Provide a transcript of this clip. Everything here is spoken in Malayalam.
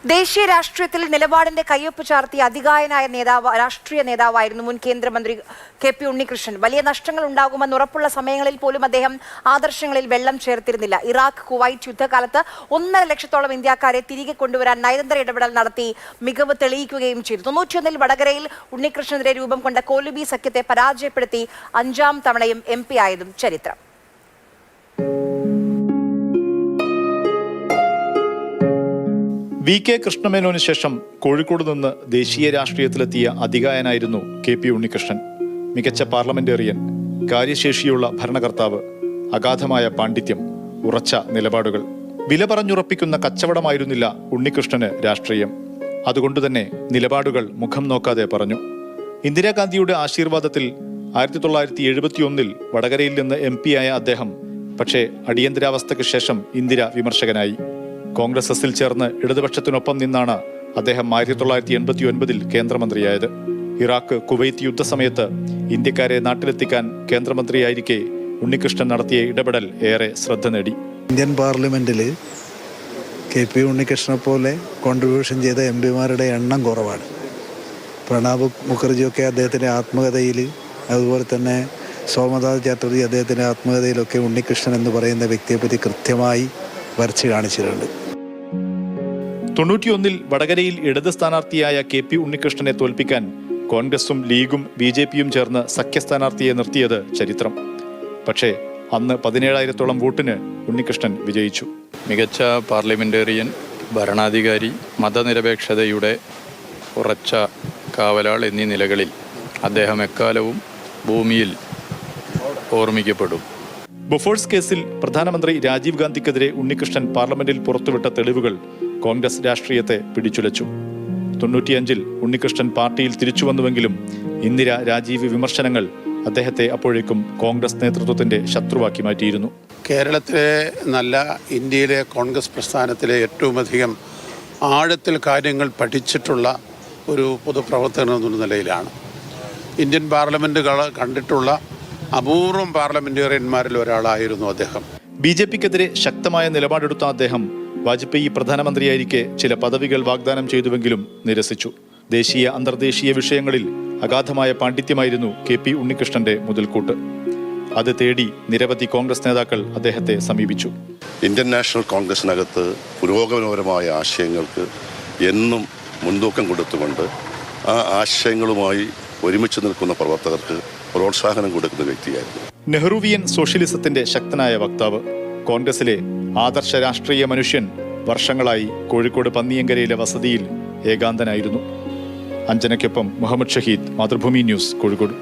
ദേശീയ രാഷ്ട്രീയത്തിൽ നിലപാടിന്റെ കയ്യൊപ്പ് ചാർത്തിയ അതികായനായ രാഷ്ട്രീയ നേതാവായിരുന്നു മുൻ കേന്ദ്രമന്ത്രി കെ പി ഉണ്ണികൃഷ്ണൻ. വലിയ നഷ്ടങ്ങൾ ഉണ്ടാകുമെന്ന് ഉറപ്പുള്ള സമയങ്ങളിൽ പോലും അദ്ദേഹം ആദർശങ്ങളിൽ വെള്ളം ചേർത്തിരുന്നില്ല. ഇറാഖ് കുവൈറ്റ് യുദ്ധകാലത്ത് 1.5 ലക്ഷത്തോളം ഇന്ത്യക്കാരെ തിരികെ കൊണ്ടുവരാൻ നയതന്ത്ര ഇടപെടൽ നടത്തി മികവ് തെളിയിക്കുകയും ചെയ്തു. 91-ൽ വടകരയിൽ ഉണ്ണികൃഷ്ണനെതിരെ രൂപം കൊണ്ട കോലുബി സഖ്യത്തെ പരാജയപ്പെടുത്തി 5-ാം തവണയും MP ആയതും ചരിത്രം. VK കൃഷ്ണമേനോന് ശേഷം കോഴിക്കോട് നിന്ന് ദേശീയ രാഷ്ട്രീയത്തിലെത്തിയ അതികായനായിരുന്നു KP ഉണ്ണികൃഷ്ണൻ. മികച്ച പാർലമെന്റേറിയൻ, കാര്യശേഷിയുള്ള ഭരണകർത്താവ്, അഗാധമായ പാണ്ഡിത്യം, ഉറച്ച നിലപാടുകൾ. വില പറഞ്ഞുറപ്പിക്കുന്ന കച്ചവടമായിരുന്നില്ല ഉണ്ണികൃഷ്ണന് രാഷ്ട്രീയം. അതുകൊണ്ടുതന്നെ നിലപാടുകൾ മുഖം നോക്കാതെ പറഞ്ഞു. ഇന്ദിരാഗാന്ധിയുടെ ആശീർവാദത്തിൽ 1971-ൽ വടകരയിൽ നിന്ന് MP ആയ അദ്ദേഹം പക്ഷേ അടിയന്തരാവസ്ഥയ്ക്ക് ശേഷം ഇന്ദിര വിമർശകനായി. കോൺഗ്രസ് എസിൽ ചേർന്ന് ഇടതുപക്ഷത്തിനൊപ്പം നിന്നാണ് അദ്ദേഹം 1989-ൽ കേന്ദ്രമന്ത്രിയായത്. ഇറാഖ് കുവൈത്ത് യുദ്ധസമയത്ത് ഇന്ത്യക്കാരെ നാട്ടിലെത്തിക്കാൻ കേന്ദ്രമന്ത്രിയായിരിക്കെ ഉണ്ണികൃഷ്ണൻ നടത്തിയ ഇടപെടൽ ഏറെ ശ്രദ്ധ നേടി. ഇന്ത്യൻ പാർലമെന്റിൽ KP ഉണ്ണികൃഷ്ണനെ പോലെ കോൺട്രിബ്യൂഷൻ ചെയ്ത MP-മാരുടെ എണ്ണം കുറവാണ്. പ്രണബ് മുഖർജിയൊക്കെ അദ്ദേഹത്തിൻ്റെ ആത്മകഥയിൽ, അതുപോലെ തന്നെ സോമനാഥ് ചാറ്റർജി അദ്ദേഹത്തിൻ്റെ ആത്മകഥയിലൊക്കെ ഉണ്ണികൃഷ്ണൻ എന്ന് പറയുന്ന വ്യക്തിയെപ്പറ്റി കൃത്യമായി വരച്ച് കാണിച്ചിട്ടുണ്ട്. 91-ൽ വടകരയിൽ ഇടത് സ്ഥാനാർത്ഥിയായ KP ഉണ്ണികൃഷ്ണനെ തോൽപ്പിക്കാൻ കോൺഗ്രസും ലീഗും BJP-യും ചേർന്ന് സഖ്യ സ്ഥാനാർത്ഥിയെ നിർത്തിയത് ചരിത്രം. പക്ഷേ അന്ന് 17,000-ഓളം വോട്ടിന് ഉണ്ണികൃഷ്ണൻ വിജയിച്ചു. മികച്ച പാർലമെന്റേറിയൻ, ഭരണാധികാരി, മതനിരപേക്ഷതയുടെ ഉറച്ച കാവലാൾ എന്നീ നിലകളിൽ അദ്ദേഹം എക്കാലവും ഭൂമിയിൽ ഓർമ്മിക്കപ്പെടും. ബൊഫോഴ്സ് കേസിൽ പ്രധാനമന്ത്രി രാജീവ് ഗാന്ധിക്കെതിരെ ഉണ്ണികൃഷ്ണൻ പാർലമെന്റിൽ പുറത്തുവിട്ട തെളിവുകൾ കോൺഗ്രസ് രാഷ്ട്രീയത്തെ പിടിച്ചുലച്ചു. 95-ൽ ഉണ്ണികൃഷ്ണൻ പാർട്ടിയിൽ തിരിച്ചുവന്നുവെങ്കിലും ഇന്ദിര, രാജീവ് വിമർശനങ്ങൾ അദ്ദേഹത്തെ അപ്പോഴേക്കും കോൺഗ്രസ് നേതൃത്വത്തിന്റെ ശത്രുവാക്കി മാറ്റിയിരുന്നു. കേരളത്തിലെ നല്ല ഇന്ത്യയിലെ കോൺഗ്രസ് പ്രസ്ഥാനത്തിലെ ഏറ്റവും അധികം ആഴത്തിൽ കാര്യങ്ങൾ പഠിച്ചിട്ടുള്ള ഒരു പൊതുപ്രവർത്തകൻ എന്ന നിലയിലാണ് ഇന്ത്യൻ പാർലമെന്റ് കണ്ടിട്ടുള്ള അപൂർവം പാർലമെന്റേറിയന്മാരിൽ ഒരാളായിരുന്നു അദ്ദേഹം. BJP-ക്കെതിരെ ശക്തമായ നിലപാടെടുത്ത അദ്ദേഹം വാജ്പേയി പ്രധാനമന്ത്രിയായിരിക്കെ ചില പദവികൾ വാഗ്ദാനം ചെയ്തുവെങ്കിലും നിരസിച്ചു. ദേശീയ അന്തർദേശീയ വിഷയങ്ങളിൽ അഗാധമായ പാണ്ഡിത്യമായിരുന്നു KP ഉണ്ണികൃഷ്ണന്റെ മുതൽക്കൂട്ട്. അത് തേടി നിരവധി കോൺഗ്രസ് നേതാക്കൾ അദ്ദേഹത്തെ സമീപിച്ചു. ഇന്ത്യൻ നാഷണൽ കോൺഗ്രസിനകത്ത് പുരോഗമനപരമായ ആശയങ്ങൾക്ക് എന്നും മുൻതൂക്കം കൊടുത്തുകൊണ്ട് ആ ആശയങ്ങളുമായി ഒരുമിച്ച് നിൽക്കുന്ന പ്രവർത്തകർക്ക് പ്രോത്സാഹനം കൊടുക്കുന്ന വ്യക്തിയായിരുന്നു. നെഹ്റുവിയൻ സോഷ്യലിസത്തിന്റെ ശക്തനായ വക്താവ്, കോൺഗ്രസിലെ ആദർശ രാഷ്ട്രീയ മനുഷ്യൻ. വർഷങ്ങളായി കോഴിക്കോട് പന്നിയങ്കരയിലെ വസതിയിൽ ഏകാന്തനായിരുന്നു. അഞ്ജനയ്ക്കൊപ്പം മുഹമ്മദ് ഷഹീദ്, മാതൃഭൂമി ന്യൂസ്, കോഴിക്കോട്.